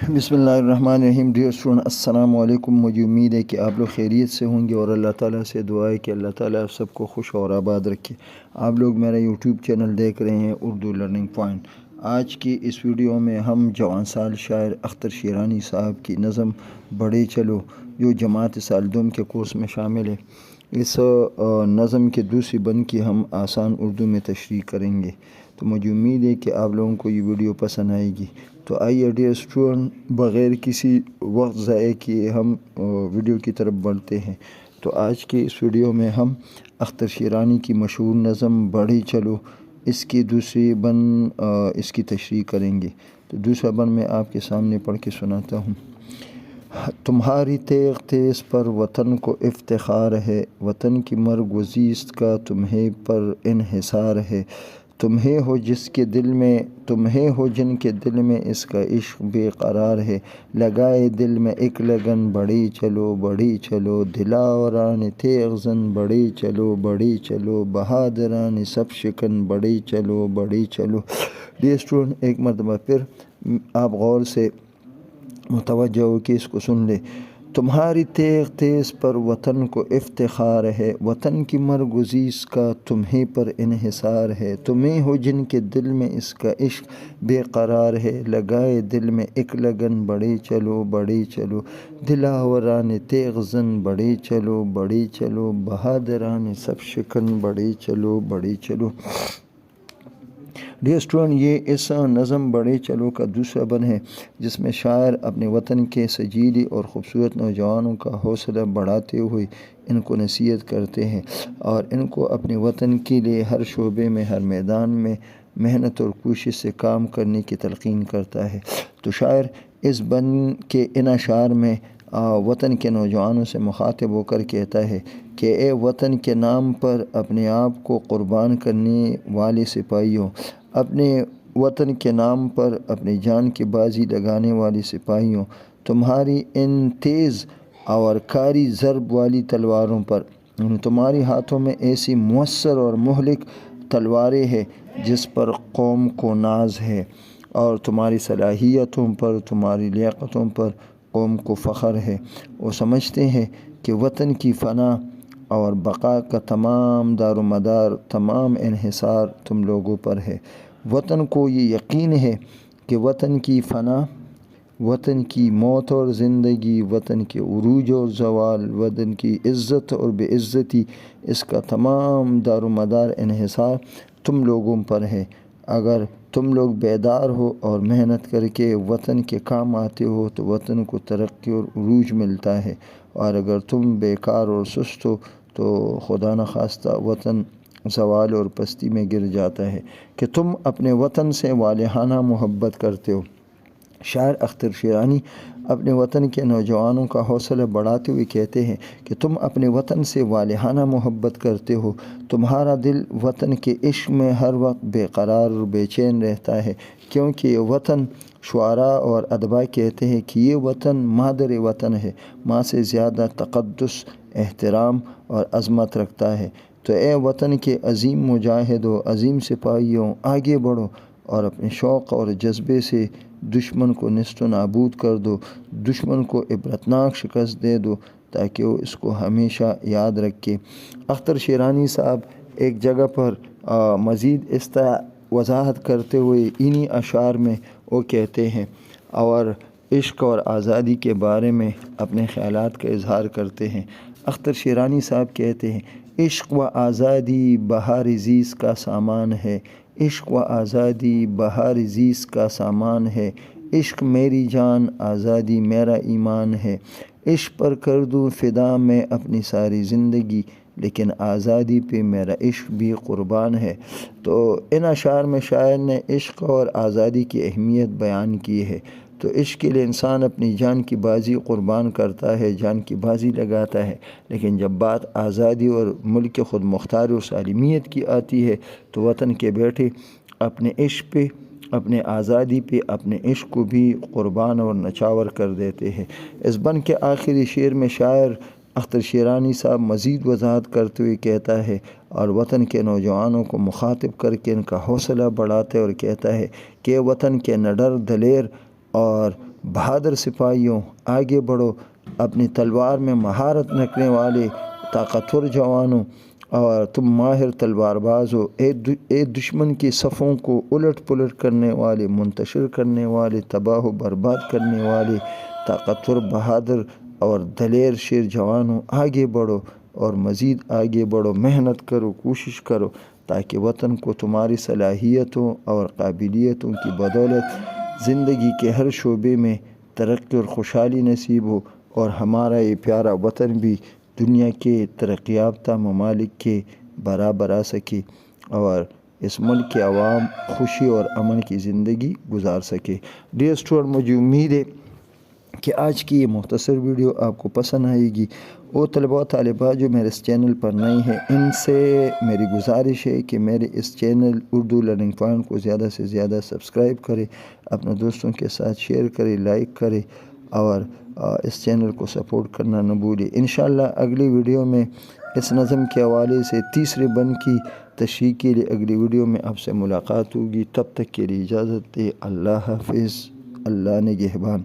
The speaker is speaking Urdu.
بسم اللہ الرحمن الرحیم۔ ڈیئر اسٹوڈنٹ، السلام علیکم۔ مجھے امید ہے کہ آپ لوگ خیریت سے ہوں گے اور اللہ تعالیٰ سے دعا ہے کہ اللہ تعالیٰ آپ سب کو خوش اور آباد رکھے۔ آپ لوگ میرا یوٹیوب چینل دیکھ رہے ہیں اردو لرننگ پوائنٹ۔ آج کی اس ویڈیو میں ہم جوان سال شاعر اختر شیرانی صاحب کی نظم بڑھے چلو جو جماعت سالدوم کے کورس میں شامل ہے، اس نظم کے دوسری بند کی ہم آسان اردو میں تشریح کریں گے۔ تو مجھے امید ہے کہ آپ لوگوں کو یہ ویڈیو پسند آئے گی۔ تو آئیے ڈیئر اسٹوڈنٹ، بغیر کسی وقت ضائع کیے ہم ویڈیو کی طرف بڑھتے ہیں۔ تو آج کے اس ویڈیو میں ہم اختر شیرانی کی مشہور نظم بڑھے چلو اس کی دوسری بند اس کی تشریح کریں گے۔ تو دوسرا بند میں آپ کے سامنے پڑھ کے سناتا ہوں۔ تمہاری تیغ تیز پر وطن کو افتخار ہے، وطن کی مرگ و زیست کا تمہیں پر انحصار ہے۔ تمہیں ہو جن کے دل میں اس کا عشق بے قرار ہے، لگائے دل میں ایک لگن بڑھی چلو بڑھی چلو، دلاوران تیغ زن بڑھی چلو بڑھی چلو، بہادران سب شکن بڑھی چلو بڑھی چلو۔ ڈیئر اسٹوڈنٹ، ایک مرتبہ پھر آپ غور سے متوجہ ہو کہ اس کو سن لے۔ تمہاری تیغ تیز پر وطن کو افتخار ہے، وطن کی مرگ و زیست کا تمہیں پر انحصار ہے۔ تمہیں ہو جن کے دل میں اس کا عشق بے قرار ہے، لگائے دل میں ایک لگن بڑھی چلو بڑھی چلو، دلاوران تیغ زن بڑھی چلو بڑھی چلو، بہادران سب شکن بڑھی چلو بڑھی چلو۔ ڈیئر اسٹوڈنٹ، یہ اس نظم بڑھے چلو کا دوسرا بند ہے جس میں شاعر اپنے وطن کے سجیلی اور خوبصورت نوجوانوں کا حوصلہ بڑھاتے ہوئے ان کو نصیحت کرتے ہیں اور ان کو اپنے وطن کے لیے ہر شعبے میں ہر میدان میں محنت اور کوشش سے کام کرنے کی تلقین کرتا ہے۔ تو شاعر اس بند کے ان اشعار میں وطن کے نوجوانوں سے مخاطب ہو کر کہتا ہے کہ اے وطن کے نام پر اپنے آپ کو قربان کرنے والے سپاہیوں، اپنے وطن کے نام پر اپنی جان کی بازی لگانے والے سپاہیوں، تمہاری ان تیز اور کاری ضرب والی تلواروں پر، تمہارے ہاتھوں میں ایسی مؤثر اور مہلک تلواریں ہیں جس پر قوم کو ناز ہے، اور تمہاری صلاحیتوں پر، تمہاری لیاقتوں پر قوم کو فخر ہے۔ وہ سمجھتے ہیں کہ وطن کی فنا اور بقا کا تمام دار و مدار، تمام انحصار تم لوگوں پر ہے۔ وطن کو یہ یقین ہے کہ وطن کی فنا، وطن کی موت اور زندگی، وطن کے عروج اور زوال، وطن کی عزت اور بے عزتی، اس کا تمام دار و مدار انحصار تم لوگوں پر ہے۔ اگر تم لوگ بیدار ہو اور محنت کر کے وطن کے کام آتے ہو تو وطن کو ترقی اور عروج ملتا ہے، اور اگر تم بیکار اور سست ہو تو خدا نخواستہ وطن زوال اور پستی میں گر جاتا ہے۔ کہ تم اپنے وطن سے والہانہ محبت کرتے ہو۔ شاعر اختر شیرانی اپنے وطن کے نوجوانوں کا حوصلہ بڑھاتے ہوئے کہتے ہیں کہ تم اپنے وطن سے والہانہ محبت کرتے ہو، تمہارا دل وطن کے عشق میں ہر وقت بے قرار اور بے چین رہتا ہے، کیونکہ یہ وطن، شعراء اور ادباء کہتے ہیں کہ یہ وطن مادر وطن ہے، ماں سے زیادہ تقدس، احترام اور عظمت رکھتا ہے۔ تو اے وطن کے عظیم مجاہدوں، عظیم سپاہیوں، آگے بڑھو اور اپنے شوق اور جذبے سے دشمن کو نیست و نابود کر دو، دشمن کو عبرتناک شکست دے دو تاکہ وہ اس کو ہمیشہ یاد رکھے۔ اختر شیرانی صاحب ایک جگہ پر مزید اس طرح وضاحت کرتے ہوئے انہی اشعار میں وہ کہتے ہیں اور عشق اور آزادی کے بارے میں اپنے خیالات کا اظہار کرتے ہیں۔ اختر شیرانی صاحب کہتے ہیں، عشق و آزادی بہار زیست کا سامان ہے، عشق و آزادی بہار زیست کا سامان ہے، عشق میری جان، آزادی میرا ایمان ہے، عشق پر کر دوں فدا میں اپنی ساری زندگی، لیکن آزادی پہ میرا عشق بھی قربان ہے۔ تو ان اشعار میں شاعر نے عشق اور آزادی کی اہمیت بیان کی ہے۔ تو عشق کے لیے انسان اپنی جان کی بازی قربان کرتا ہے، جان کی بازی لگاتا ہے، لیکن جب بات آزادی اور ملک خود مختاری اور سالمیت کی آتی ہے تو وطن کے بیٹے اپنے عشق پہ، اپنے آزادی پہ، اپنے عشق کو بھی قربان اور نچھاور کر دیتے ہیں۔ اس بند کے آخری شعر میں شاعر اختر شیرانی صاحب مزید وضاحت کرتے ہوئے کہتا ہے اور وطن کے نوجوانوں کو مخاطب کر کے ان کا حوصلہ بڑھاتا ہے اور کہتا ہے کہ وطن کے نڈر دلیر اور بہادر سپاہیوں آگے بڑھو، اپنی تلوار میں مہارت رکھنے والے طاقتور جوانوں، اور تم ماہر تلوار باز ہو، اے دشمن کی صفوں کو الٹ پلٹ کرنے والے، منتشر کرنے والے، تباہ و برباد کرنے والے طاقتور بہادر اور دلیر شیر جوانوں، آگے بڑھو اور مزید آگے بڑھو، محنت کرو، کوشش کرو تاکہ وطن کو تمہاری صلاحیتوں اور قابلیتوں کی بدولت زندگی کے ہر شعبے میں ترقی اور خوشحالی نصیب ہو، اور ہمارا یہ پیارا وطن بھی دنیا کے ترقی یافتہ ممالک کے برابر آ سکے، اور اس ملک کے عوام خوشی اور امن کی زندگی گزار سکے۔ ڈیئر اسٹوڈنٹ، مجھے امید ہے کہ آج کی یہ مختصر ویڈیو آپ کو پسند آئے گی۔ وہ طلباء و طالبات جو میرے اس چینل پر نئے ہیں، ان سے میری گزارش ہے کہ میرے اس چینل اردو لرننگ پوائنٹ کو زیادہ سے زیادہ سبسکرائب کریں، اپنے دوستوں کے ساتھ شیئر کریں، لائک کریں، اور اس چینل کو سپورٹ کرنا نہ بھولیں۔ انشاءاللہ اگلی ویڈیو میں اس نظم کے حوالے سے تیسرے بند کی تشریح کے لیے اگلی ویڈیو میں آپ سے ملاقات ہوگی۔ تب تک کے لیے اجازت دیں۔ اللہ حافظ، اللہ نگہبان۔